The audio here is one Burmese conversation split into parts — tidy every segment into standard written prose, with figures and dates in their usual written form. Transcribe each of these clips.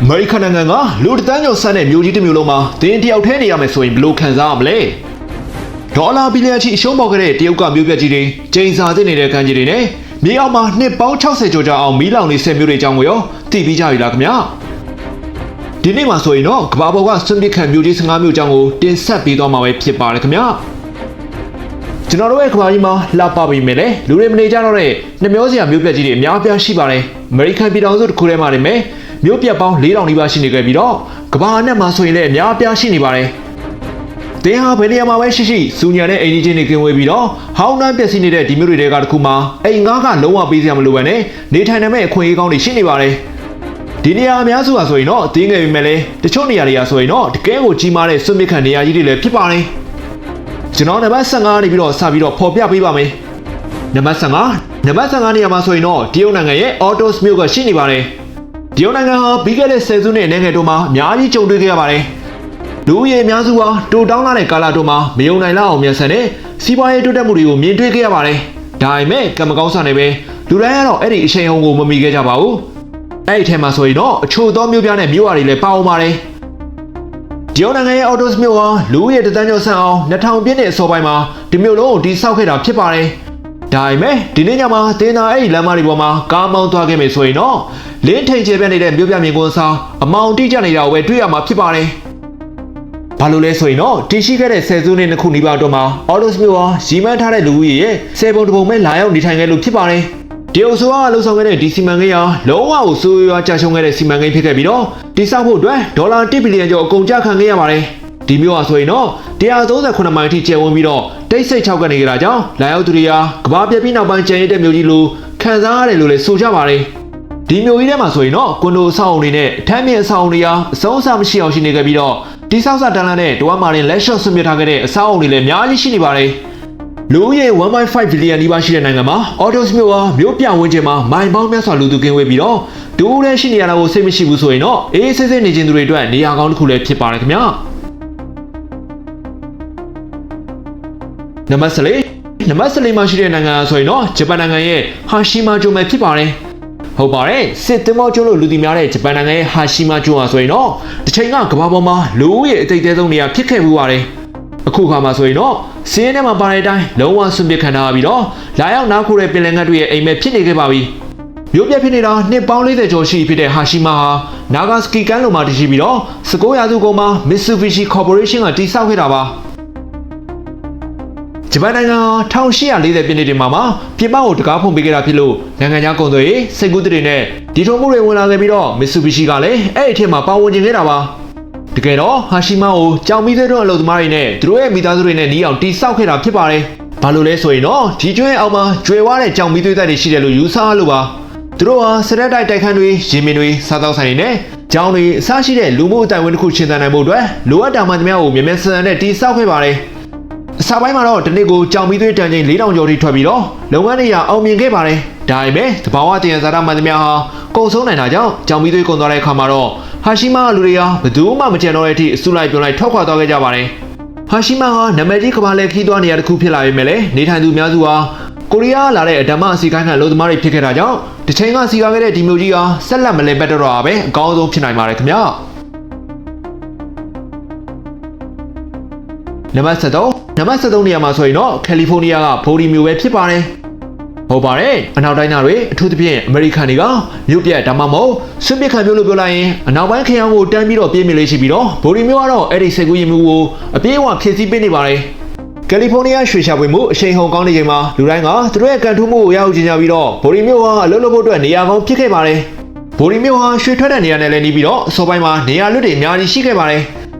အမေရိကန်နိုင်ငံကလူတန်းကျော်ဆန်းတဲ့မြို့ကြီးတစ်မြို့လုံးမှာတင်းတယောက်ထဲနေရမယ်ဆိုရင်ဘယ်လိုခံစားရမလဲဒေါ်လာဘီလီယံချီအရှုံးပေါက်ခဲ့တဲ့တရုတ်ကမြို့ပြကြီးတွေကျင်းစာသစ်နေတဲ့ကမ်းခြေတွေနဲ့မြေအောက်မှာနှစ်ပေါင်း60ကျော်ကြာအောင်မီးလောင်နေဆဲမြို့တွေအကြောင်းကိုရောသိပြီးကြပြီလားခင်ဗျာဒီနေ့မှာဆိုရင်တော့ကမ္ဘာပေါ်ကစွန့်ပစ်ခံမြို့ကြီး15မြို့အကြောင်းကိုတင်ဆက်ပေးသွားမှာပဲဖြစ်ပါတယ်ခင်ဗျာကျွန်တော်တို့ရဲ့ကမ္ဘာကြီးမှာလှပပြီးမြင်လေလူတွေမနေကြတော့တဲ့နှမျောစရာမြို့ပြကြီးတွေအများအပြားရှိပါတယ်အမေရိကန်ပြည်ထောင်စုတစ်ခုထဲမှာနေမယ်မြို့ပြပေါင်း4000နီးပါးရှိနေကြပြီးတော့ကမ္ဘာအနှံ့မှာဆိုရင်လည်းအများအပြားရှိနေပါတယ်တင်းဟာဘယ်နေရာမှာပဲရှိစူညံတဲ့အိမ်ကြီးတွေကင်းဝေးပြီးတော့ဟောင်းနှမ်းပျက်စီးနေတဲ့ဒီမြို့တွေကတခုမှာအိမ်ငါးကလုံးဝပေးစရာမလိုဘဲနဲ့နေထိုင်နိုင်မဲ့အခွင့်အရေးကောင်းတွေရှိနေပါတယ်ဒီနေရာအများစုဟာဆိုရင်တော့တင်းငယ်ပြီမဲ့လေတချို့နေရာတွေကဆိုရင်တော့တကယ်ကိုကြီးမားတဲ့စွန့်ပစ်ခံနေရာကြီးတွေလည်းဖြစ်ပါတယ်ကျွန်တော်နံပါတ်15နေပြီးတော့စပြီးတော့ဖော်ပြပေးပါမယ်နံပါတ်15နေရာမှာဆိုရင်တော့တရုတ်နိုင်ငံရဲ့ Autos မြို့ကရှိနေပါတယ်တရုတ်နိုင်ငံဟာပြီးခဲ့တဲ့ဆယ်စုနှစ်နိုင်ငံတို့မှာအများကြီးကြုံတွေ့ခဲ့ရပါတယ်လူဦးရေအများစုဟာတိုးတောင်းလာတဲ့ကာလတို့မှာမယုံနိုင်လောက်အောင်မြန်ဆန်တဲ့စီးပွားရေးတိုးတက်မှုတွေကိုမြင်တွေ့ခဲ့ရပါတယ်ဒါပေမဲ့ကံမကောင်းစွာနဲ့ပဲလူတိုင်းကတော့အဲ့ဒီအချိန်ဟုန်ကိုမမီခဲ့ကြပါဘူးအဲ့ဒီထဲမှာဆိုရင်တော့အချို့သောမြို့ပြနဲ့မြို့ရွာတွေလည်းပါဝင်ပါတယ်တရုတ်နိုင်ငံရဲ့ Autos မြို့ဟာလူဦးရေတန်းကျော်ဆန်အောင်2000ပြည့်နှစ်အစောပိုင်းမှာဒီမြို့လုံးကိုတည်ဆောက်ခဲ့တာဖြစ်ပါတယ်ဒါပေမဲ့ဒီနေ့ညမှာတင်းသာအဲ့ဒီလမ်းမတွေပေါ်မှာကားမောင်းသွားခဲ့မယ်ဆိုရင်တော့လင်းထိန်ကျပြနေတဲ့မြို့ပြမြင်ကွန်းစားအမောင်တိကျနေတာကိုပဲတွေ့ရမှာဖြစ်ပါတယ်။ဘာလို့လဲဆိုရင်တော့တည်ရှိခဲ့တဲ့ဆယ်စုနှစ်နှစ်ခုနီးပါးအတွင်းမှာ Autos မြို့ဟာရီမန်းထားတဲ့လူဦးရေရဲ့10ပုံတစ်ပုံပဲလာရောက်နေထိုင်ခဲ့လို့ဖြစ်ပါတယ်။တရုတ်ဆိုကလှုပ်ဆောင်ခဲ့တဲ့ဒီစီမံကိန်းဟာလုံးဝကိုဆိုးရွားကြာရှုံးခဲ့တဲ့စီမံကိန်းဖြစ်ခဲ့ပြီးတော့တည်ဆောက်ဖို့အတွက်ဒေါ်လာ1ဘီလီယံကျော်အကုန်ကျခံခဲ့ရပါတယ်။ဒီမြို့ဟာဆိုရင်တော့138မိုင်အထိကျယ်ဝန်းပြီးတော့တိတ်ဆိတ်ချောက်ကနေကြတာကြောင့်လာရောက်သူတွေဟာကဘာပြက်ပြီးနောက်ပိုင်းကျန်ရတဲ့မြို့ကြီးလိုခံစားရတယ်လို့လည်းဆိုကြပါတယ်။ဒီမြို့ကြီးထဲမှာဆိုရင်တော့ကွန်ဒိုအဆောက်အအုံတွေနဲ့အထမ်းမြင့်အဆောက်အုံတွေဟာအဆုံးအစမရှိအောင်ရှိနေခဲ့ပြီးတော့တိဆောက်စာတန်းလန်းနဲ့တဝမ်းမာရင်လက်ရှော့ဆွမြထားခဲ့တဲ့အဆောက်အအုံတွေလည်းအများကြီးရှိနေပါတယ်။လူဦးရေ 1.5 ဘီလီယံနီးပါးရှိတဲ့နိုင်ငံမှာ Autos မြို့ဟာမြို့ပြဝန်းကျင်မှာမိုင်ပေါင်းများစွာလူသူကင်းဝေးပြီးတော့ဒူးလည်းရှိနေရတာကိုစိတ်မရှိဘူးဆိုရင်တော့အေးဆေးဆေးနေခြင်းသူတွေအတွက်နေရာကောင်းတစ်ခုလည်းဖြစ်ပါတယ်ခင်ဗျာ။နံပါတ်14မှာရှိတဲ့နိုင်ငံဆိုရင်တော့ဂျပန်နိုင်ငံရဲ့ဟာရှိမာကျွန်းပဲဖြစ်ပါတယ်ဟုတ်ပါတယ်စစ်သင်္ဘောကျွန်းလို့လူသိများတဲ့ဂျပန်နိုင်ငံရဲ့ဟာရှိမာကျွန်းဟာဆိုရင်တော့တစ်ချိန်ကကမ္ဘာပေါ်မှာလူဦးရေအသိသေးဆုံးနေရာဖြစ်ခဲ့မှုပါတယ်အခုခါမှာဆိုရင်တော့စီးရဲထဲမှာပါတဲ့အတိုင်းလုံးဝဆွန့်ပစ်ခံထားပြီးတော့လာရောက်နားခိုးတဲ့ပင်လယ်ငတ်တွေရဲ့အိမ်မက်ဖြစ်နေခဲ့ပါပြီမြို့ပြဖြစ်နေတာနှစ်ပေါင်း40ကျော်ရှိဖြစ်တဲ့ဟာရှိမာဟာနာဂါစကီကမ်းလွန်မှာတည်ရှိပြီးတော့19ရာစုကုန်မှာ Mitsubishi Corporation ကတည်ဆောက်ခဲ့တာပါဂျပန်နိုင်ငံ1840ပြည့်နှစ်တွေမှာပြင်ပကိုတကားဖွင့်ပေးခဲ့တာဖြစ်လို့နိုင်ငံခြားကုန်သွယ်ရေးစိတ်ကူးတွေနဲ့ဒီထုံမှုတွေဝင်လာခဲ့ပြီးတော့ Mitsubishi ကလည်းအဲ့ဒီအထက်မှာပါဝင်ကျင်ခဲ့တာပါတကယ်တော့ဟာရှိမာကိုကြောင်မီးသွေးတို့အလုပ်သမားတွေနဲ့သူတို့ရဲ့မိသားစုတွေနဲ့နီးအောင်တိစောက်ခဲ့တာဖြစ်ပါတယ်ဘာလို့လဲဆိုရင်တော့ဒီကျွန်းအောက်မှာကျွဲဝါးတဲ့ကြောင်မီးသွေးတွေရှိတယ်လို့ယူဆရလို့ပါသူတို့ဟာစရက်တိုက်ခန်းတွေရေမင်းတွေစားတောက်ဆိုင်တွေနဲ့ကြောင်တွေအစရှိတဲ့လူမှုအတိုင်းအဝန်တစ်ခုရှင်းသန်နိုင်ဖို့အတွက်လိုအပ်တာမှန်သမျှကိုမြန်မြန်ဆန်ဆန်နဲ့တိစောက်ခဲ့ပါတယ်အစပိုင်းမှာတော့ဒီနေ့ကိုကြောင်မီးသွေးတန်ချိန်4000ကျော်ထိထွက်ပြီးတော့လုပ်ငန်းတွေအောင်မြင်ခဲ့ပါတယ်ဒါပေမဲ့တဘာဝတင်ရဇာတာမှန်သမျှဟာကုန်ဆုံးနိုင်တာကြောင့်ကြောင်မီးသွေးကုန်သွားတဲ့အခါမှာတော့ဟာရှိမာလူတွေဟာဘယ်သူမှမကြံတော့တဲ့အထိအစုလိုက်ပြုံလိုက်ထွက်ခွာသွားခဲ့ကြပါတယ်ဟာရှိမာဟာနာမည်ကြီးကမ္ဘာလဲခီးသွားနေရတစ်ခုဖြစ်လာပေမဲ့လည်းနေထိုင်သူများစုဟာကိုရီးယားလာတဲ့အဓမ္မအစီကိုင်းခံလူသမားတွေဖြစ်ခဲ့တာကြောင့်တစ်ချိန်ကစီကားခဲ့တဲ့ဒီမျိုးကြီးဟာဆက်လက်မလဲပတ်တော့တာပဲအကောင်းဆုံးဖြစ်နိုင်ပါတယ်ခင်ဗျာနံပါတ်73နေရာမှာဆိုရင်တော့ကယ်လီဖိုးနီးယားကဘိုဒီမြို့ပဲဖြစ်ပါတယ်ဟုတ်ပါတယ်အနောက်တိုင်းသားတွေအထူးသဖြင့်အမေရိကန်တွေကမြို့ပြဒါမှမဟုတ်ဆွန့်ပစ်ခံမြို့လို့ပြောလိုက်ရင်အနောက်ပိုင်းခရိုင်ကိုတန်းပြီးတော့ပြေးမြလေးရှိပြီးတော့ဘိုဒီမြို့ကတော့အဲ့ဒီစိတ်ကူးရင်မှုကိုအပြေးအဝဖြည့်ဆည်းပေးနေပါတယ်ကယ်လီဖိုးနီးယားရွှေရှာဖွေမှုအရှိန်ဟုန်ကောင်းနေချိန်မှာလူတိုင်းကသူတို့ရဲ့ကန်ထူးမှုကိုရအောင်ကျင်ကြပြီးတော့ဘိုဒီမြို့ဟာအလုပ်လုပ်ဖို့အတွက်နေရာကောင်းဖြစ်ခဲ့ပါတယ်ဘိုဒီမြို့ဟာရွှေထွက်တဲ့နေရာနဲ့လည်းနေပြီးတော့အစောပိုင်းမှာနေရာလွတ်တွေအများကြီးရှိခဲ့ပါတယ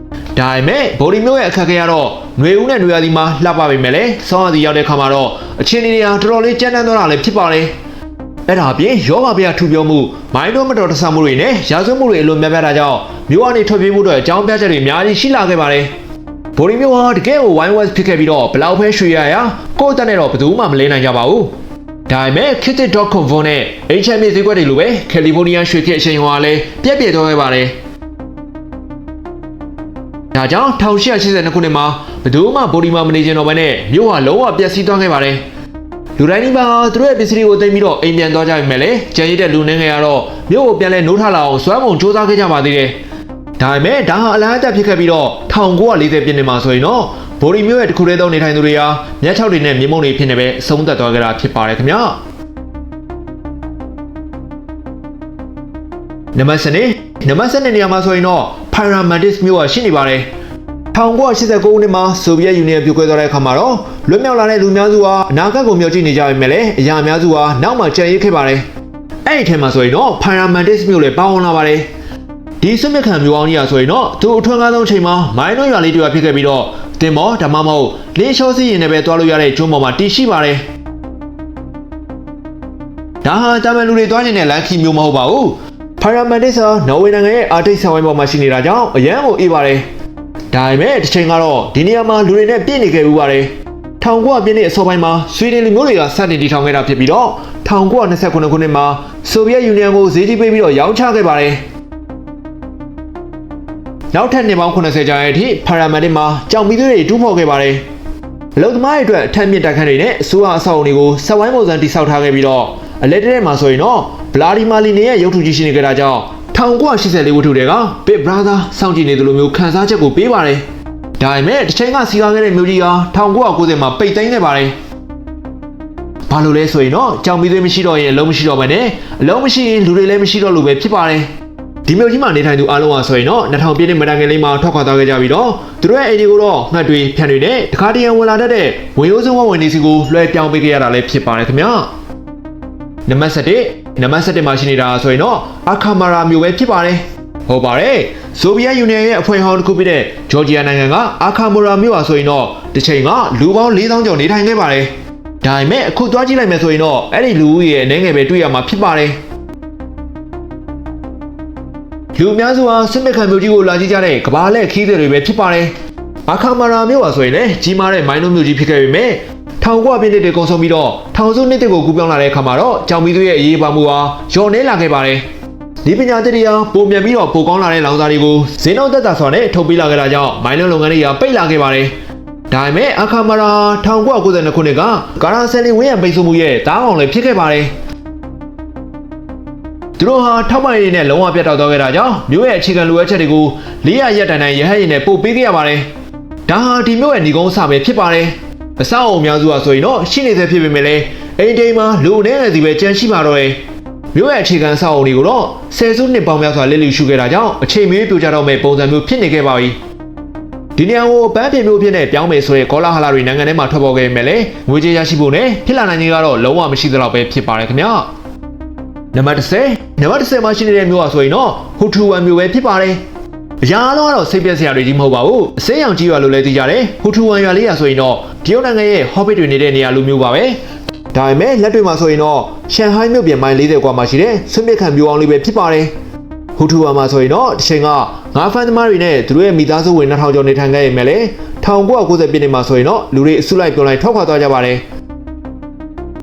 ်ဒါပေမဲ့ဘိုဒီမျိုးရဲ့အခက်အခဲကတော့ຫນွေဦးနဲ့ຫນွေရာသီမှာလှပပေမဲ့လည်းဆောင်းရာသီရောက်တဲ့ခါမှာတော့အခြေအနေတွေဟာတော်တော်လေးကြမ်းတမ်းသွားတာလည်းဖြစ်ပါတယ်။အဲ့ဒါအပြင်ယောဂဗျာထူပြောမှုမိုင်းတို့မတော်တဆမှုတွေနဲ့ရာဇဝတ်မှုတွေအလွန်များပြားတာကြောင့်မျိုးကနေထွက်ပြေးမှုတွေအကြောင်းပြချက်တွေအများကြီးရှိလာခဲ့ပါတယ်။ဘိုဒီမျိုးဟာတကယ်ကိုဝိုင်းဝက်ဖြစ်ခဲ့ပြီးတော့ဘလောက်ပဲရွှေရရာကိုယ့်တက်နဲ့တော့ဘယ်သူမှမလဲနိုင်ကြပါဘူး။ဒါပေမဲ့ Kitty.com နဲ့ HM ဈေးကွက်တွေလိုပဲကယ်လီဖိုးနီးယားရွှေခေတ်အချိန်ဟောလည်းပြက်ပြက်သွားခဲ့ပါတယ်။ဒါကြောင့်1882ခုနှစ်မှာဘယ်သူမှဘိုဒီမာမနေကျင်တော့ဘဲနဲ့မြို့ဟာလုံးဝပျက်စီးသွားခဲ့ပါတယ် လူတိုင်းဒီမှာသူတို့ရဲ့ပစ္စည်းတွေကိုသိမ်းပြီးတော့အိမ်ပြန်သွားကြပြီမဲ့လေကြံရည်တဲ့လူနှင်းငယ်ကတော့မြို့ကိုပြန်လဲနိုးထလာအောင်စွမ်းကုန်စူးစမ်းခဲ့ကြပါသေးတယ်ဒါပေမဲ့ဒါဟာအလားအတက်ဖြစ်ခဲ့ပြီးတော့1940ပြည့်နှစ်မှာဆိုရင်တော့ဗိုလ်ရီမြို့ရဲ့တစ်ခုတည်းသောနေထိုင်သူတွေဟာမြက်ချောက်တွေနဲ့မြေမုံတွေဖြစ်နေပဲအဆုံးသတ်သွားကြတာဖြစ်ပါတယ်ခင်ဗျာနံပါတ်7နေရာမှာဆိုရင်တော့ Pyramidis မြို့ကရှိနေပါတယ်1989ခုနှစ်မှာဆိုဗီယက်ယူနီယံပြိုကွဲသွားတဲ့အခါမှာတော့လွတ်မြောက်လာတဲ့လူများစုဟာအနာဂတ်ကိုမျှော်ကြည့်နေကြပေမဲ့လည်းအရာအများစုဟာနောက်မှကျန်ရစ်ခဲ့ပါတယ်အဲ့ဒီထဲမှာဆိုရင်တော့ Pyramidis မြို့လည်းပါဝင်လာပါတယ်ဒီစစ်မြစ်ခံမျိုးအောင်ကြီးဆိုရင်တော့သူအထွန်းကားဆုံးချိန်မှာမိုင်းနှွှဲရွာလေးတွေဖြစ်ခဲ့ပြီးတော့တင်မောဓမ္မမဟုတ်လင်းလျှောစီးရင်လည်းပဲတွားလို့ရတဲ့ကျွန်းပေါ်မှာတည်ရှိပါတယ်ဒါဟာတာမန်လူတွေတွားနေတဲ့လမ်းခီမျိုးမဟုတ်ပါဘူး Pyramidis ဟာနော်ဝေနိုင်ငံရဲ့အာတိတ်ဆောင်ဝိုင်းပေါ်မှာရှိနေတာကြောင့်အရန်ကိုအေးပါတယ်ဒါပေမဲ့တစ်ချိန်ကတော့ဒီနေရာမှာလူတွေနဲ့ပြည့်နေခဲ့ဦးပါတယ်1900ပြည့်နှစ်အစောပိုင်းမှာဆွီဒင်လူမျိုးတွေကစတင်တည်ထောင်ခဲ့တာဖြစ်ပြီးတော့1929ခုနှစ်မှာဆိုဗီယက်ယူနီယံကိုဈေးကြီးပေးပြီးတော့ရောင်းချခဲ့ပါတယ်နောက်ထပ်နှစ်ပေါင်း80ကြာရဲ့အထိ Pyramidis မှာကြောင်မီးသွေးတွေတူးဖော်ခဲ့ပါတယ်အလုပ်သမားတွေအတွက်အထက်မြင့်တိုက်ခန်းတွေနဲ့အစိုးရအဆောက်အအုံတွေကိုဆက်ဝိုင်းပုံစံတည်ဆောက်ထားခဲ့ပြီးတော့အလက်တဲမှာဆိုရင်တော့ဗလာဒီမာလီနီရဲ့ရုပ်ထုကြီးရှိနေကြတာကြောင့်1984ဝတ္ထုတွေက Big Brother စောင့်ကြည့်နေသလိုမျိုးခန်းစားချက်ကိုပေးပါတယ်။ဒါပေမဲ့တစ်ချိန်ကစီကားခဲ့တဲ့မျိုးကြီးဟာ1990မှာပိတ်သိမ်းခဲ့ပါတယ်။ဘာလို့လဲဆိုရင်တော့ကြောင်မီးသွေးမရှိတော့ရင်အလုံးမရှိတော့ဘဲနဲ့အလုံးမရှိရင်လူတွေလည်းမရှိတော့လို့ပဲဖြစ်ပါတယ်။ဒီမျိုးကြီးမှာနေထိုင်သူအားလုံးဟာဆိုရင်တော့2000ပြည့်နှစ်မတိုင်ခင်လေးမှာထွက်ခွာသွားခဲ့ကြပြီးတော့သူတို့ရဲ့အိမ်တွေကိုတော့ငှက်တွေဖြန့်တွေနဲ့တခါတရံဝင်လာတတ်တဲ့ဝင်ရိုးစုံဝင်နေစီကိုလွှဲပြောင်းပေးခဲ့ရတာလည်းဖြစ်ပါတယ်ခင်ဗျာ။နံပါတ်7မှာရှိနေတာဆိုရင်တော့အခါမာရာမြို့ပဲဖြစ်ပါတယ်ဟုတ်ပါတယ်ဆိုဗီယက်ယူနီယံရဲ့အဖွဲ့ဟောင်းတစ်ခုဖြစ်တဲ့ဂျော်ဂျီယာနိုင်ငံကအခါမာရာမြို့ဟာဆိုရင်တော့တစ်ချိန်ကလူပေါင်း4000ကျော်နေထိုင်ခဲ့ပါတယ်ဒါပေမဲ့အခုသွားကြည့်လိုက်မယ်ဆိုရင်တော့အဲ့ဒီလူဦးရေအနေငယ်ပဲတွေ့ရမှာဖြစ်ပါတယ်လူအများစုဟာစစ်မြစ်ခံမြို့ကြီးကိုလာကြည့်ကြတဲ့ကမ္ဘာလှည့်ခီးသည်တွေပဲဖြစ်ပါတယ်အခါမာရာမြို့ဟာဆိုရင်လည်းကြီးမားတဲ့မိုင်းလုံးမြို့ကြီးဖြစ်ခဲ့ပေမဲ့1900ပြည့်နှစ်တွေကုန်ဆုံးပြီးတော့1000စုနှစ်တွေကိုကူးပြောင်းလာတဲ့အခါမှာတော့ကြောင်မီးသွေးရဲ့အရေးပါမှုဟာလျော့နေလာခဲ့ပါတယ်။ဒီပညာသစ်တွေကပုံမြန်ပြီးတော့ပိုကောင်းလာတဲ့လောင်စာတွေကိုဈေးနှုန်းသက်သာစွာနဲ့ထုတ်ပေးလာခဲ့တာကြောင့်မိုင်းလုံးလုပ်ငန်းတွေကပိတ်လာခဲ့ပါတယ်။ဒါပေမဲ့အခါမာရာ1992ခုနှစ်ကကာရာဆယ်လီဝင်းရံပိတ်ဆို့မှုရဲ့တားအောင်လည်းဖြစ်ခဲ့ပါတယ်။သူတို့ဟာထောက်ပံ့ရေးနဲ့လုံးဝပြတ်တောက်သွားခဲ့တာကြောင့်မြို့ရဲ့အခြေခံလိုအပ်ချက်တွေကို400ရက်တိုင်တိုင်ရဟတ်ရင်နဲ့ပို့ပေးခဲ့ရပါတယ်။ဒါဟာဒီမြို့ရဲ့ညီကုန်းအစပဲဖြစ်ပါတယ်။အဆောက်အအုံများစုဟာဆိုရင်တော့ရှိနေသေးဖြစ်ပေမဲ့လည်းအိမ်တိမ်မှာလူအနေနဲ့စီပဲကြန့်ရှိမှာတော့တယ်မြို့ရဲ့အခြေခံအဆောက်အအုံတွေကိုတော့ဆယ်စုနှစ်ပေါင်းများစွာလစ်လျူရှုခဲ့တာကြောင့်အချိန်မီပြိုကျတော့မဲ့ပုံစံမျိုးဖြစ်နေခဲ့ပါပြီဒီနေရာကိုပန်းပင်မျိုးဖြစ်နေပြောင်းမယ်ဆိုတဲ့ကောလာဟလာတွေနိုင်ငံထဲမှာထွက်ပေါ်ခဲ့ပေမဲ့လည်းငွေကြေးရရှိဖို့နဲ့ဖြစ်လာနိုင်ခြင်းကတော့လုံးဝမရှိသလောက်ပဲဖြစ်ပါတယ်ခင်ဗျာနံပါတ်10မှာရှိနေတဲ့မြို့ဟာဆိုရင်တော့ဟူထူဝမ်မြို့ပဲဖြစ်ပါတယ်အရာအလုံးကတော့စိတ်ပြက်စရာတွေကြီးမဟုတ်ပါဘူးအစိမ်းရောင်ကြီးရွာလို့လည်းသိကြတယ်ဟူထူဝမ်ရွာလေးရာဆိုရင်တော့တရုတ်နိုင်ငံရဲ့ Hobbit တွေနေတဲ့နေရာလိုမျိုးပါပဲဒါပေမဲ့လက်တွေမှာဆိုရင်တော့ရှန်ဟိုင်းမြို့ပြင်မိုင်40ကွာမှာရှိတဲ့ဆွမြစ်ခံမျိုးအောင်လေးပဲဖြစ်ပါတယ်ဟူထူဝမ်မှာဆိုရင်တော့တစ်ချိန်ကငါးဖန်သမားတွေနဲ့သူတို့ရဲ့မိသားစုဝင်2000ကျော်နေထိုင်ခဲ့ရမယ်လေ1990ပြည့်နှစ်မှာဆိုရင်တော့လူတွေအစုလိုက်ပြောင်းလိုက်ထွက်ခွာသွားကြပါတယ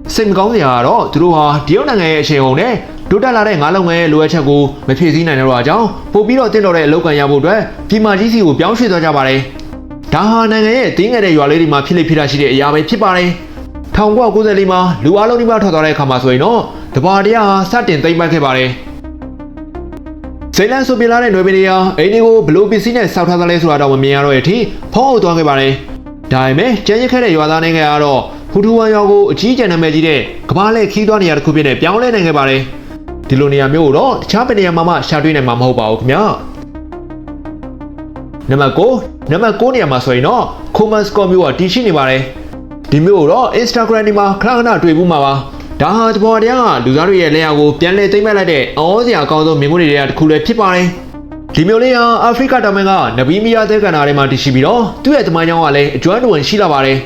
်စိတ်မကောင်းစရာကတော့သူတို့ဟာတရုတ်နိုင်ငံရဲ့အချိန်ဟုန်နဲ့တိုးတက်လာတဲ့ငါးလုပ်ငန်းရဲ့လိုအပ်ချက်ကိုမဖြည့်ဆည်းနိုင်တော့တဲ့အကြောင်းပို့ပြီးတော့တင့်တော်တဲ့အလုပ်ကံရဖို့အတွက်ပြည်မကြီးစီကိုပြောင်းရွှေ့သွားကြပါတယ်ဒါဟာနိုင်ငံရဲ့တင်းငယ်တဲ့ရွာလေးတွေမှာဖြစ်ဖြစ်တာရှိတဲ့အရာပဲဖြစ်ပါတယ်1994မှာလူအလုံးဒီမှာထွက်သွားတဲ့အခါမှာဆိုရင်တော့တဘာတရားဟာစတင်သိမ်းပိုက်ခဲ့ပါတယ်ဇိလန်ဆိုပြလာတဲ့ຫນွေပင်တွေဟာအိမ်တွေကိုဘလို့ပစ္စည်းနဲ့စောက်ထားသလဲဆိုတာတော့မမြင်ရတော့တဲ့အထိဖုံးအုပ်သွားခဲ့ပါတယ်ဒါပေမဲ့ကျန်းရစ်ခဲ့တဲ့ရွာသားနိုင်ငံကတော့ဟူထူဝမ်ရွာကိုအကြီးကျယ်နာမည်ကြီးတဲ့ကမ္ဘာလှည့်ခီးသွားနေရာတစ်ခုဖြစ်နေပြောင်းလဲနိုင်ခဲ့ပါတယ်ဒီလိုနေရာမျိုးတော့တခြားပင်နေရာမှာရှာတွေ့နိုင်မှာမဟုတ်ပါဘူးခင်ဗျာနံပါတ်9နေရာမှာဆိုရင်တော့ခိုမန်စကော့မြို့ကတည်ရှိနေပါတယ်ဒီမျိုးတော့ Instagram ဒီမှာခဏခဏတွေ့ဘူးမှာပါဒါဟာတဘောတရားကလူသားတွေရဲ့လက်ရာကိုပြန်လည်သိမ်းပိုက်လိုက်တဲ့အော်စရာအကောင်းဆုံးမြင်ကွင်းတွေတစ်ခုလည်းဖြစ်ပါတယ်ဒီမျိုးလေးဟာအာဖရိကတောင်ပိုင်းကနဗီမီယာသဲကန်နာထဲမှာတည်ရှိပြီးတော့သူ့ရဲ့သမိုင်းကြောင်းကလည်းအကျွမ်းတဝင်ရှိလာပါတယ်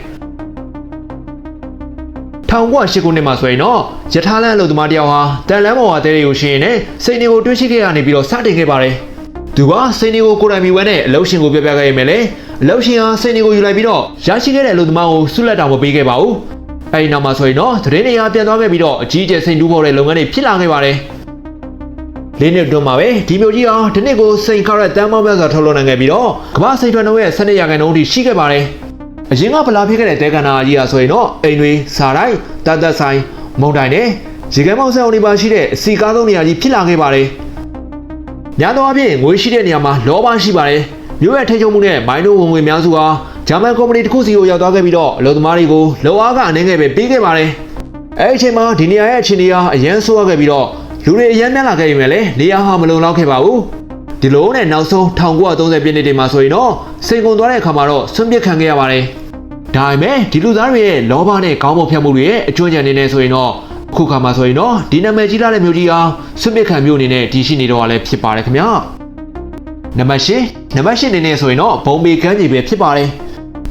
1908ခုနှစ်မှာဆိုရင်တော့ယထာလန်အလုပ်သမားတယောက်ဟာတန်လန်းပေါ်ဝါတဲတွေကိုရှင်းရင်စိန်တွေကိုတွေးရှိခဲ့ရနေပြီးတော့စတင်ခဲ့ပါတယ်သူကစိန်တွေကိုကိုယ်တိုင်မီဝဲနဲ့အလုပ်ရှင်ကိုပြပြခဲ့ရမယ်လေအလုပ်ရှင်ဟာစိန်တွေကိုယူလိုက်ပြီးတော့ရရှိခဲ့တဲ့အလုပ်သမားကိုဆုလက်တောင်မပေးခဲ့ပါဘူးအဲဒီနောက်မှာဆိုရင်တော့သတင်းတွေပြန်သွားခဲ့ပြီးတော့အကြီးအကျယ်စိန်တူးပေါ်တဲ့လုပ်ငန်းတွေဖြစ်လာခဲ့ပါတယ်၄နှစ်အတွင်းမှာပဲဒီမျိုးကြီးဟာဒီနှစ်ကိုစိန်ခါရက်တန်းပေါင်းများစွာထုတ်လုပ်နိုင်ခဲ့ပြီးတော့ကမ္ဘာစိန်ထွက်နှုန်းရဲ့12%အထိရှိခဲ့ပါတယ် အရင်ကဗလာဖြစ်ခဲ့တဲ့တဲကန်နာကြီးဟာဆိုရင်တော့အိမ်တွေစားတိုင်းတတ်သက်ဆိုင်မုံတိုင်နဲ့ရေကမ်းမောက်ဆန်အောင်တွေပါရှိတဲ့အစီကားသုံးနေရာကြီးဖြစ်လာခဲ့ပါတယ်။များသောအားဖြင့်ငွေရှိတဲ့နေရာမှာလောဘရှိပါတယ်။မြို့ရဲ့ထိချုံမှုနဲ့မိုင်းတို့ဝင်ငွေများစုဟာဂျာမန်ကုမ္ပဏီတစ်ခုစီကိုရောက်သွားခဲ့ပြီးတော့အလုပ်သမားတွေကိုလောအားကအနေငယ်ပဲပေးခဲ့ပါတယ်။အဲဒီအချိန်မှာဒီနေရာရဲ့အခြေအနေဟာအရန်ဆိုးရခဲ့ပြီးတော့လူတွေအရန်များလာခဲ့ပြီမဲ့လေနေရာဟာမလုံလောက်ခဲ့ပါဘူး။ဒီလိုနဲ့နောက်ဆုံး1930ပြည့်နှစ်တွေမှာဆိုရင်တော့စိန်ကုန်သွားတဲ့အခါမှာတော့ဆွန့်ပစ်ခံခဲ့ရပါတယ်။ဒါပေမဲ့ဒီလူသားတွေရဲ့လောဘနဲ့ကောင်းမွန်ဖြတ်မှုတွေရဲ့အကျွမ်းကျန်နေနေဆိုရင်တော့အခုခါမှာဆိုရင်တော့ဒီနာမည်ကြီးလာတဲ့မြို့ကြီးအောင်ဆွန့်ပစ်ခံမြို့အနေနဲ့တည်ရှိနေတော့လည်းဖြစ်ပါတယ်ခင်ဗျာနံပါတ်၈အနေနဲ့ဆိုရင်တော့ဘုံမေကမ်းကြီးပဲဖြစ်ပါတယ်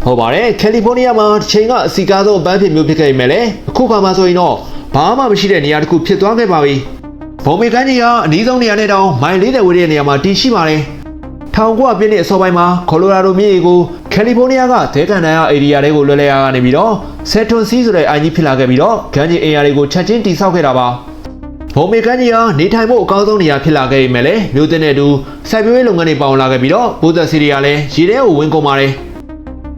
ဟုတ်ပါတယ်ကယ်လီဖိုးနီးယားမှာတစ်ချိန်ကအစီကားဆုံးအပန်းဖြေမြို့ဖြစ်ခဲ့ပေမဲ့လည်းအခုခါမှာဆိုရင်တော့ဘာမှမရှိတဲ့နေရာတစ်ခုဖြစ်သွားခဲ့ပါပြီဘုံမေကမ်းကြီးကအနည်းဆုံးနေရာနဲ့တောင်မိုင်40ဝေးတဲ့နေရာမှာတည်ရှိပါတယ်1900ပြည့်နှစ်အစောပိုင်းမှာကော်လိုရာဒိုမြစ်ရေကိုကယ်လီဖိုးနီးယားကဒဲကန်ဒန်ယာဧရိယာတွေကိုလွှဲလဲရကနေပြီးတော့ဆယ်ထွန်စီးဆိုတဲ့အိုင်ကြီးဖြစ်လာခဲ့ပြီးတော့ကမ်းခြေအင်အားတွေကိုချက်ချင်းတိစောက်ခဲ့တာပါဘုံမေကမ်းကြီးကနေထိုင်ဖို့အကောင်းဆုံးနေရာဖြစ်လာခဲ့ပေမဲ့လည်းမြို့သစ်နဲ့တူစိုက်ပျိုးရေးလုပ်ငန်းတွေပေါင်းလာခဲ့ပြီးတော့ပိုးသက်စီတွေကလည်းရေထဲကိုဝင်ကုန်ပါတယ်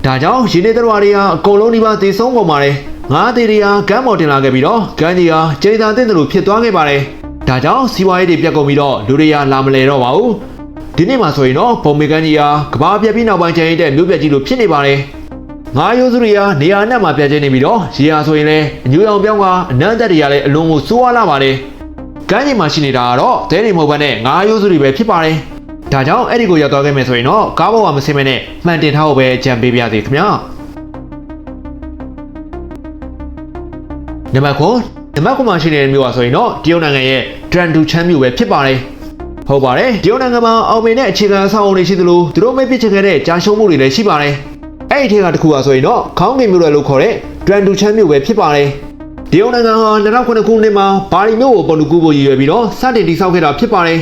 ဒါကြောင့်ရင်းနေသတ္တဝါတွေကအကုန်လုံးဒီပါတည်ဆုံးကုန်ပါတယ်ငါးသေးတွေကကမ်းပေါ်တင်လာခဲ့ပြီးတော့ကမ်းကြီးကျိန်သာတဲ့သူလိုဖြစ်သွားခဲ့ပါတယ်ဒါကြောင့်စီးပွားရေးတွေပြတ်ကုန်ပြီးတော့လူတွေကလာမလဲတော့ပါဘူးဒီနေ့မှာဆိုရင်တော့ဘုံမေကမ်းကြီးကဘာပြက်ပြီးနောက်ပိုင်းကျန်ရတဲ့မြို့ပြက်ကြီးလိုဖြစ်နေပါတယ်ငါးရိုးစုတွေနေရာနဲ့မှာပြက်ကျင်းနေပြီးတော့ရေဟာဆိုရင်လည်းအညူရောင်ပြောင်းကအနမ်းသက်တွေကလည်းအလုံးကိုစိုးရလာပါတယ်ကမ်းခြေမှာရှိနေတာကတော့ဒဲတွေမဟုတ်ဘဲနဲ့ငါးရိုးစုတွေပဲဖြစ်ပါတယ်ဒါကြောင့်အဲ့ဒီကိုရောက်သွားခဲ့မယ်ဆိုရင်တော့ကားပေါ်ကမစင်မနဲ့မှန်တင်ထားဖို့ပဲကြံပေးပြစေခင်ဗျာနံပါတ်9မှာရှိနေတဲ့မြို့ဟာဆိုရင်တော့တရုတ်နိုင်ငံရဲ့ဒရန်ဒူချမ်းမြို့ပဲဖြစ်ပါတယ်ဟုတ်ပါတယ်တရုတ်နိုင်ငံမှာအောင်မြင်တဲ့အခြေခံအဆောက်အအုံတွေရှိသလိုသူတို့ไม่ပြစ်ချင်ခဲ့တဲ့ကြာရှုံးမှုတွေလည်းရှိပါတယ်အဲ့ဒီထဲကတစ်ခုဟာဆိုရင်တော့ခေါင်းငင်မြို့နယ်လို့ခေါ်တဲ့ဒရန်ဒူချမ်းမြို့ပဲဖြစ်ပါတယ်တရုတ်နိုင်ငံဟာ2009ခုနှစ်မှာဘာလီမြို့ကိုပေါ်တူကူဖို့ရည်ရွယ်ပြီးတော့စတင်တည်ဆောက်ခဲ့တာဖြစ်ပါတယ်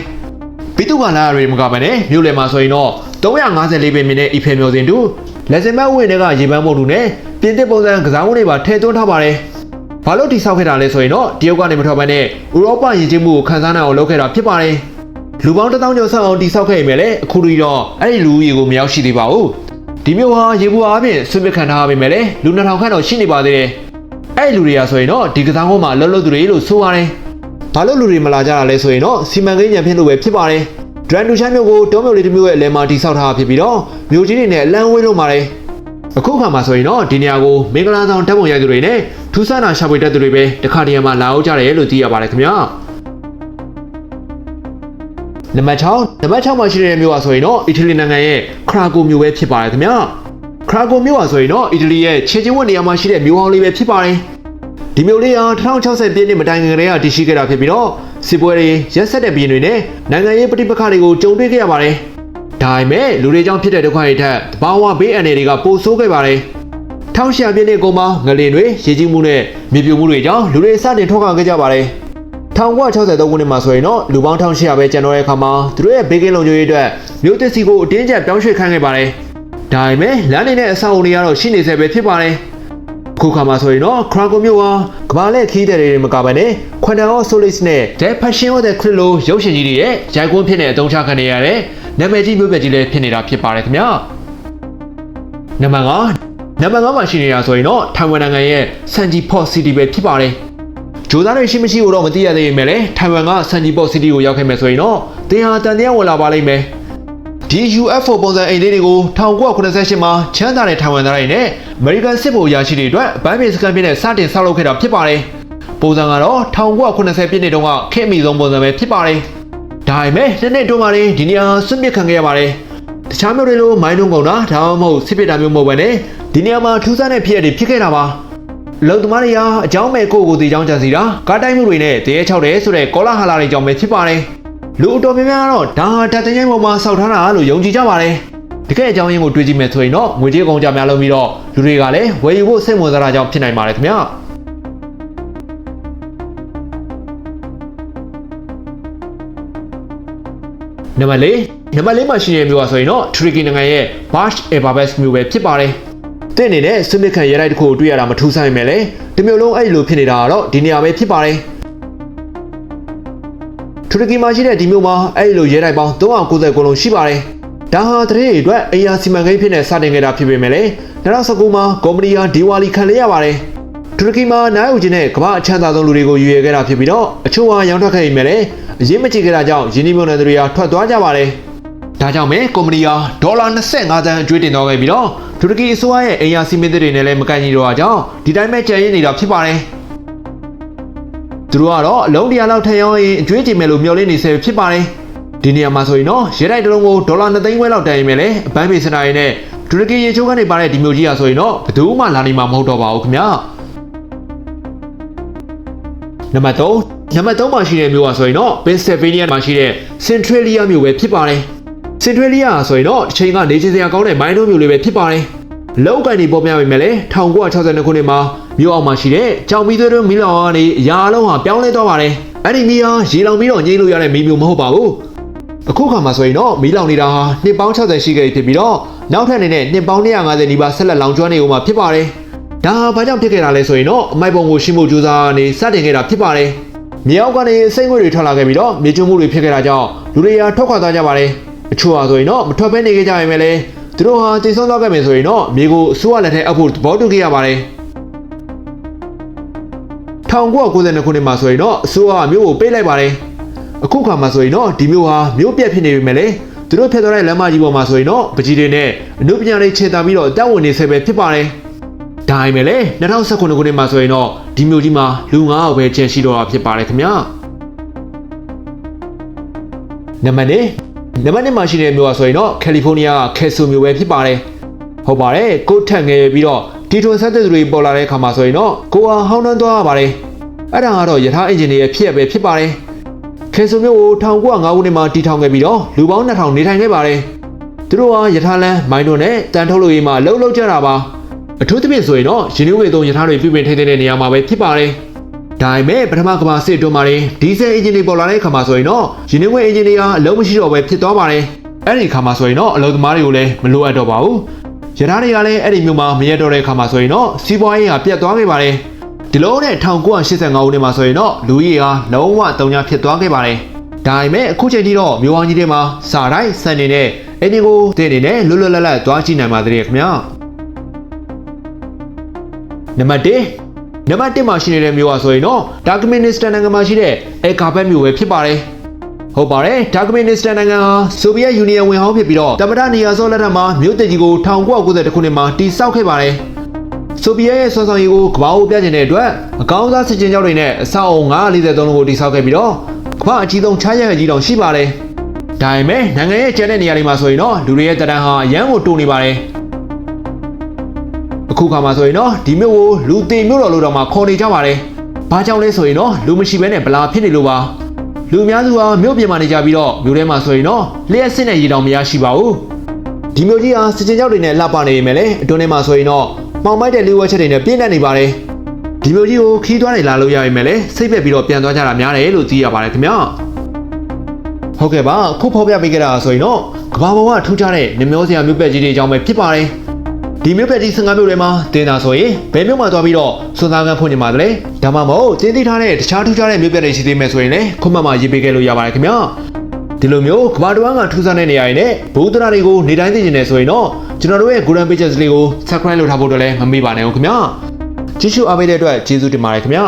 ဘီတုကလာရီမကပဲနဲ့မြို့လယ်မှာဆိုရင်တော့354ပေမြင့်တဲ့အီဖယ်မြို့စဉ်တူလက်စင်မတ်ဝင်းတွေကရေပန်းပုံတူနဲ့ပြင်သစ်ပုံစံကစားဝတ်တွေပါထည့်သွင်းထားပါတယ်ဘာလို့တည်ဆောက်ခဲ့တာလဲဆိုရင်တော့တရုတ်ကနေမထွက်ဘဲနဲ့ဥရောပယဉ်ကျေးမှုကိုခန်းစားနိုင်အောင်လုပ်ခဲ့တာဖြစ်ပါတယ်လူပေါင်း1000ကျော်ဆက်အောင်တည်ဆောက်ခဲ့ရမယ်လေအခုထိတော့အဲ့ဒီလူကြီးကိုမရောက်ရှိသေးပါဘူးဒီမြို့ဟာရေဘူးအားဖြင့်ဆွန့်ပစ်ခံထားရပေမဲ့လေလူ2000ခန့်တော့ရှိနေပါသေးတယ်အဲ့လူတွေကဆိုရင်တော့ဒီကစားကုန်းမှာလှုပ်လှုပ်သူတွေလို့ဆိုပါတယ်ဘာလို့လူတွေမလာကြတာလဲဆိုရင်တော့စီမံကိန်းညံဖြစ်လို့ပဲဖြစ်ပါတယ်ဒရန်ဒူချမ်းမြို့ကိုတောမြို့လေးတစ်မြို့ရဲ့အလယ်မှာတည်ဆောက်ထားဖြစ်ပြီးတော့မြို့ကြီးတွေနဲ့အလံဝေးလို့ပါတယ်အခုခါမှာဆိုရင်တော့ဒီနေရာကိုမင်္ဂလာဆောင်ဓာတ်ပုံရိုက်သူတွေနဲ့ထူးဆန်းတာရှာဖွေတတ်သူတွေပဲတခါတရံမှာလာအောင်ကြတယ်လို့သိရပါတယ်ခင်ဗျာနံပါတ်6မှာရှိတဲ့မြို့ဟာဆိုရင်တော့အီတလီနိုင်ငံရဲ့ခရာကိုမြို့ပဲဖြစ်ပါတယ်ခင်ဗျာခရာကိုမြို့ဟာဆိုရင်တော့အီတလီရဲ့ခြေချင်းဝတ်နေရာမှာရှိတဲ့မြို့ဟောင်းလေးပဲဖြစ်ပါတယ်ဒီမြို့လေးဟာ1060ပြည့်နှစ်မတိုင်ခင်ကတည်းကတည်ရှိခဲ့တာဖြစ်ပြီးတော့စစ်ပွဲတွေရက်ဆက်တဲ့ပြည်တွေနဲ့နိုင်ငံရေးပဋိပက္ခတွေကိုကြုံတွေ့ခဲ့ရပါတယ်ဒါပေမဲ့လူတွေကြောင့်ဖြစ်တဲ့ဒုက္ခတွေထက်တဘာဝဘေးအန္တရာယ်တွေကပိုဆိုးခဲ့ပါတယ်1800ပြည့်နှစ်ကုန်မှာငလင်တွေရေကြီးမှုနဲ့မြေပြိုမှုတွေကြောင့်လူတွေစတင်ထွက်ခွာခဲ့ကြပါတယ်1963ခုနှစ်မှာဆိုရင်တော့လူပေါင်း1800ပဲကျန်တော့တဲ့အခါမှာသူတို့ရဲ့ဘေးကင်းလုံခြုံရေးအတွက်မြို့သစ်စီကိုအတင်းကျပ်ပြောင်းရွှေ့ခိုင်းခဲ့ပါတယ်ဒါပေမဲ့လမ်းတွေနဲ့အဆောက်အအုံတွေကတော့ရှိနေဆဲပဲဖြစ်ပါတယ်ခုခါမှာဆိုရင်တော့ခရာကိုမြို့ဟာကမ္ဘာလက်ခီးတဲ့တွေမကဘဲနဲ့ခွန်တန်အော့ဆိုလစ်နဲ့ The Passion of the Christ လိုရုပ်ရှင်ကြီးတွေရဲ့ရိုက်ကွန်းဖြစ်နေအသုံးချခံနေရတဲ့နာမည်ကြီးမြို့ပြကြီးလည်းဖြစ်နေတာဖြစ်ပါတယ်ခင်ဗျာနံပါတ်5မှာရှိနေတာဆိုရင်တော့ထိုင်ဝမ်နိုင်ငံရဲ့ဆန်ဂျီပေါ့စီတီပဲဖြစ်ပါတယ်ဂျိုးသားတွေရှိမရှိကိုတော့မသိရသေးပေမဲ့လည်းထိုင်ဝမ်ကဆန်ဂျီပေါ့စီတီကိုရောက်ခဲ့မယ်ဆိုရင်တော့သင်ဟာတန်တရားဝင်လာပါလိမ့်မယ်ဒီ UFO ပုံစံအိမ်လေးတွေကို1988မှာချမ်းသာတဲ့ထိုင်ဝမ်သားတွေနဲ့အမေရိကန်စစ်ဗိုလ်အရာရှိတွေအတွက်အပန်းဖြေစကန်ပြည့်နဲ့စတင်ဆောက်လုပ်ခဲ့တာဖြစ်ပါတယ်ပုံစံကတော့1980ပြည့်နှစ်တုန်းကခေတ်အမီဆုံးပုံစံပဲဖြစ်ပါတယ်ဒါပေမဲ့နှစ်အတွင်းမှာဒီနေရာဆွန့်ပစ်ခံခဲ့ရပါတယ်တခြားမြို့တွေလိုမိုင်းလုံးကုန်တာဒါမှမဟုတ်စစ်ပစ်တာမျိုးမဟုတ်ဘဲနဲ့ဒီနေရာမှာထူးဆန်းတဲ့ဖြစ်ရပ်တွေဖြစ်ခဲ့တာပါလုံသမားတွေကအကြောင်းမဲ့ကိုတီကြောင်းကြံစီတာကားတိုက်မှုတွေနဲ့တရေချောက်တယ်ဆိုတဲ့ကောလာဟလာတွေကြောင့်ပဲဖြစ်ပါတယ်လူအတော်များများကတော့ဒါဟာတပ်တရင်ပေါ်မှာစောက်ထားတာလို့ယုံကြည်ကြပါတယ်တကယ်အကြောင်းရင်းကိုတွေးကြည့်မယ်ဆိုရင်တော့ငွေကြေးကုန်ကြများလို့ပြီးတော့လူတွေကလည်းဝယ်ယူဖို့စိတ်ဝင်စားတာကြောင့်ဖြစ်နိုင်ပါတယ်ခင်ဗျာနံပါတ်4မှာရှိတဲ့မြို့ဟာဆိုရင်တော့ထရီကီနိုင်ငံရဲ့ Bash Everbest မြို့ပဲဖြစ်ပါတယ်တဲ့အနေနဲ့စစ်မစ်ခံရဲတိုက်တစ်ခုကိုတွေ့ရတာမထူးဆန်းပေမဲ့လည်းဒီမျိုးလုံးအဲ့လိုဖြစ်နေတာကတော့ဒီနေရာပဲဖြစ်ပါတယ်ထရီကီမှာရှိတဲ့ဒီမြို့မှာအဲ့လိုရဲတိုက်ပေါင်း390လုံးရှိပါတယ်ဒါဟာတရေအတွက်အရာစီမံကိန်းဖြစ်နေစတင်ခဲ့တာဖြစ်ပေမဲ့လည်း 2019မှာကုမ္ပဏီဟာဒီဝါလီခံလိုက်ရပါတယ်တူရကီမှာနိုင်ဦးကျင်းတဲ့ကမ္ဘာအချမ်းသာဆုံးလူတွေကိုရွေးခဲ့တာဖြစ်ပြီးတော့အချို့ဟာရောင်းထွက်ခဲ့ပေမဲ့လည်းအရေးမကြီးခဲ့တာကြောင့်ယင်းနှိမ့်မွန်တဲ့သူတွေဟာထွက်သွားကြပါတယ်ဒါကြောင့်ပဲကုမ္ပဏီဟာဒေါ်လာ25သန်းအကျွေးတင်သွားခဲ့ပြီးတော့တူရကီအစိုးရရဲ့အိမ်ယာစီမင်းတွေနဲ့လည်းမကိုင်ညီတော့တာကြောင့်ဒီတိုင်းပဲကြံရည်နေတာဖြစ်ပါတယ်သူတို့ကတော့အလုံး100လောက်ထည့်ရောင်းရင်အကျွေးတင်မယ်လို့မျှော်လင့်နေဆဲဖြစ်ပါတယ်ဒီနေရာမှာဆိုရင်တော့ရဲတိုက်တစ်လုံးကိုဒေါ်လာ2သိန်းခွဲလောက်တန်ရင်ပဲလေအပန်းပေစတာရင်းနဲ့တူရကီရေချိုးကနေပါတဲ့ဒီမျိုးကြီးอ่ะဆိုရင်တော့ဘယ်သူမှလာနေမှာမဟုတ်တော့ပါဘူးခင်ဗျာနံပါတ်3မှာရှိတဲ့မျိုးอ่ะဆိုရင်တော့ Pennsylvania မှာရှိတဲ့ Centralia မျိုးပဲဖြစ်ပါတယ် Centralia ဆိုရင်တော့အချိန်ကနေချင်စရာကောင်းတဲ့မိုင်းတို့မျိုးလေးပဲဖြစ်ပါတယ်လောက်ကန်နေပေါ်ပြပေးမယ်လေ1962ခုနှစ်မှာမြို့အောင်မှာရှိတဲ့ကြောင်မီသွေးတို့မီလောင်ကနေအရာအလုံးဟာပြောင်းလဲသွားပါတယ်အဲ့ဒီမီဟာရေလောင်ပြီးတော့ငြိမ်းလို့ရတဲ့မီမျိုးမဟုတ်ပါဘူးအခုခါမှာဆိုရင်တော့မီလောင်နေတာဟာနှစ်ပေါင်း60ရှိခဲ့ပြီဖြစ်ပြီးတော့နောက်ထပ်နေတဲ့နှစ်ပေါင်း150နီးပါးဆက်လက်လောင်ကျွမ်းနေဦးမှာဖြစ်ပါတယ်ဒါဟာဘာကြောင့်ဖြစ်ခဲ့တာလဲဆိုရင်တော့အမိုက်ပုံကိုရှင်းဖို့ကြိုးစားနေစတင်ခဲ့တာဖြစ်ပါတယ်မြေအောက်ကနေစိတ်ငွေတွေထွက်လာခဲ့ပြီးတော့မြေကျွန်းမှုတွေဖြစ်ခဲ့တာကြောင့်လူတွေဟာထွက်ခွာသွားကြပါတယ်အချို့ဟာဆိုရင်တော့မထွက်ဘဲနေခဲ့ကြပေမဲ့လည်းသူတို့ဟာတည်ဆုံးသွားခဲ့မယ်ဆိုရင်တော့မြေကိုအစိုးရလက်ထက်အပ်ဖို့သဘောတူခဲ့ရပါတယ်1992ခုနှစ်မှာဆိုရင်တော့အစိုးရမြို့ကိုပေးလိုက်ပါတယ်အခုခါမှာဆိုရင်တော့ဒီမြို့ဟာမြို့ပြက်ဖြစ်နေပြီမဲ့လေသူတို့ဖျက်သွားတဲ့လမ်းမကြီးပေါ်မှာဆိုရင်တော့ပကြီးတွေနဲ့အနုပညာတွေခြေတာပြီးတော့တောက်ဝင်နေဆဲပဲဖြစ်ပါတယ်ဒါပေမဲ့လေ2019ခုနှစ်မှာဆိုရင်တော့ဒီမြို့ကြီးမှာလူ9ယောက်ပဲကျန်ရှိတော့တာဖြစ်ပါတယ်ခင်ဗျာနံပါတ်1မှာရှိတဲ့မြို့ကဆိုရင်တော့ကယ်လီဖိုးနီးယားကကယ်ဆိုမြို့ပဲဖြစ်ပါတယ်ဟုတ်ပါတယ်ကိုထက်ငယ်ပြီးတော့ဒီထွန်ဆက်တဲ့သူတွေပေါ်လာတဲ့အခါမှာဆိုရင်တော့ကိုဟာဟောင်းနှန်းသွားရပါတယ်အဲ့ဒါကတော့ယထာအင်ဂျင်တွေရဲ့ဖြစ်ရပဲဖြစ်ပါတယ်ကယ်ဆိုမြို့ကို1905ခုနှစ်မှာတည်ထောင်ခဲ့ပြီးတော့လူပေါင်း2000နေထိုင်ခဲ့ပါတယ်သူတို့ဟာယထာလန်းမိုင်းတို့နဲ့တန်ထုတ်လို့ရေးမှာလှုပ်ကြတာပါအထူးသဖြင့်ဆိုရင်တော့ရင်းနှီးငွေသုံးယထာတွေပြပင်ထိတဲ့နေရာမှာပဲဖြစ်ပါတယ်ဒါပေမဲ့ပထမကမ္ဘာစစ်အတွင်းမှာဒီဇယ်အင်ဂျင်တွေပေါ်လာတဲ့အခါမှာဆိုရင်တော့ရင်းနှီးငွေအင်ဂျင်တွေဟာအလုံးမရှိတော့ပဲဖြစ်သွားပါတယ်အဲ့ဒီအခါမှာဆိုရင်တော့အလုပ်သမားတွေကိုလည်းမလိုအပ်တော့ပါဘူးရထားတွေကလည်းအဲ့ဒီမျိုးမှာမရတော့တဲ့အခါမှာဆိုရင်တော့စီးပွားရေးဟာပြတ်သွားခဲ့ပါတယ်ဒီလိုနဲ့1985ခုနှစ်မှာဆိုရင်တော့လူကြီးဟာလုံးဝတုံညာဖြစ်သွားခဲ့ပါတယ်ဒါပေမဲ့အခုချိန်ထိတော့မြို့ဝိုင်းကြီးတွေမှာစာတိုင်းစံနေနဲ့အင်းဒီကိုတင်နေနဲ့လွတ်လွတ်လပ်လပ်သွားကြည့်နိုင်ပါသေးတယ်ခင်ဗျာနံပါတ်1မှာရှိနေတဲ့မြို့ဟာဆိုရင်တော့ဒါကမင်နစ္စတန်နိုင်ငံမှာရှိတဲ့အဲကာဘတ်မြို့ပဲဖြစ်ပါတယ်ဟုတ်ပါတယ်ဒါကမင်နစ္စတန်နိုင်ငံဟာဆိုဗီယက်ယူနီယံဝင်ဟောင်းဖြစ်ပြီးတော့တမရနေရာစောလက်ထက်မှာမြို့တည်ကြီးကို1992ခုနှစ်မှာတည်ဆောက်ခဲ့ပါတယ်ဆိုဗီယက်ရဲ့ဆွမ်းဆောင်ရည်ကိုကမ္ဘာကိုပြချင်တဲ့အတွက်အကောင်းစားစစ်ကျင်းကြောက်တွေနဲ့အဆောက်အုံ943လုံးကိုတည်ဆောက်ခဲ့ပြီးတော့ကမ္ဘာအကြီးဆုံးခြားရက်ကြီးတောင်ရှိပါတယ်ဒါပေမဲ့နိုင်ငံရဲ့ကျန်တဲ့နေရာတွေမှာဆိုရင်တော့လူတွေရဲ့တရံဟာအရန်ကိုတိုးနေပါတယ်အခုခါမှာဆိုရင်တော့ဒီမြို့ကိုလူသေးမြို့တော်လို့တောင်မှခေါ်နေကြပါတယ်ဘာကြောင့်လဲဆိုရင်တော့လူမရှိဘဲနဲ့ဗလာဖြစ်နေလို့ပါလူအများစုဟာမြို့ပြင်မှာနေကြပြီးတော့မြို့ထဲမှာဆိုရင်တော့လျှက်စစ်နဲ့ရေတောင်မရရှိပါဘူးဒီမြို့ကြီးဟာစစ်ကျင်းကြောက်တွေနဲ့လှပနေပေမဲ့လည်းအတွင်းထဲမှာဆိုရင်တော့ပေါင်မိုက်တဲ့လေဝက်ချက်တွေနဲ့ပြည့်နေနေပါတယ်ဒီမြို့ကြီးကိုခီးသွားနေလာလို့ရပေမဲ့လည်းစိတ်ပက်ပြီးတော့ပြန်သွားကြတာများတယ်လို့သိရပါတယ်ခင်ဗျာဟုတ်ကဲ့ပါခုဖော်ပြပေးကြတာဆိုရင်တော့ကဘာပေါ်ကထူးခြားတဲ့နမျိုးစရာမြို့ပက်ကြီးတွေအကြောင်းပဲဖြစ်ပါတယ်ဒီမြို့ပက်ကြီး15မြို့ထဲမှာတင်တာဆိုရင်ဘယ်မြို့မှာသွားပြီးတော့စွန်သားကန်းဖွင့်နေမှာလဲဒါမှမဟုတ်တင်သိထားတဲ့တခြားထူးခြားတဲ့မြို့ပက်တွေရှိသေးမယ်ဆိုရင်လည်းခွန်မှတ်မှာရေးပေးခဲ့လို့ရပါတယ်ခင်ဗျာဒီလိုမျိုးကဘာတဝမ်းကထူးခြားတဲ့နေရာတွေနဲ့ဘုဒ္ဓရာတွေကိုနေတိုင်းသိကျင်နေဆိုရင်တော့ကျွန်တော်တို့ရဲ့ Golden Pages လေးကို Subscribe လုပ်ထားဖို့တော့လည်းမမေ့ပါနဲ့ဦးခင်ဗျာကြည့်ရှုအားပေးတဲ့အတွက်ကျေးဇူးတင်ပါတယ်ခင်ဗျာ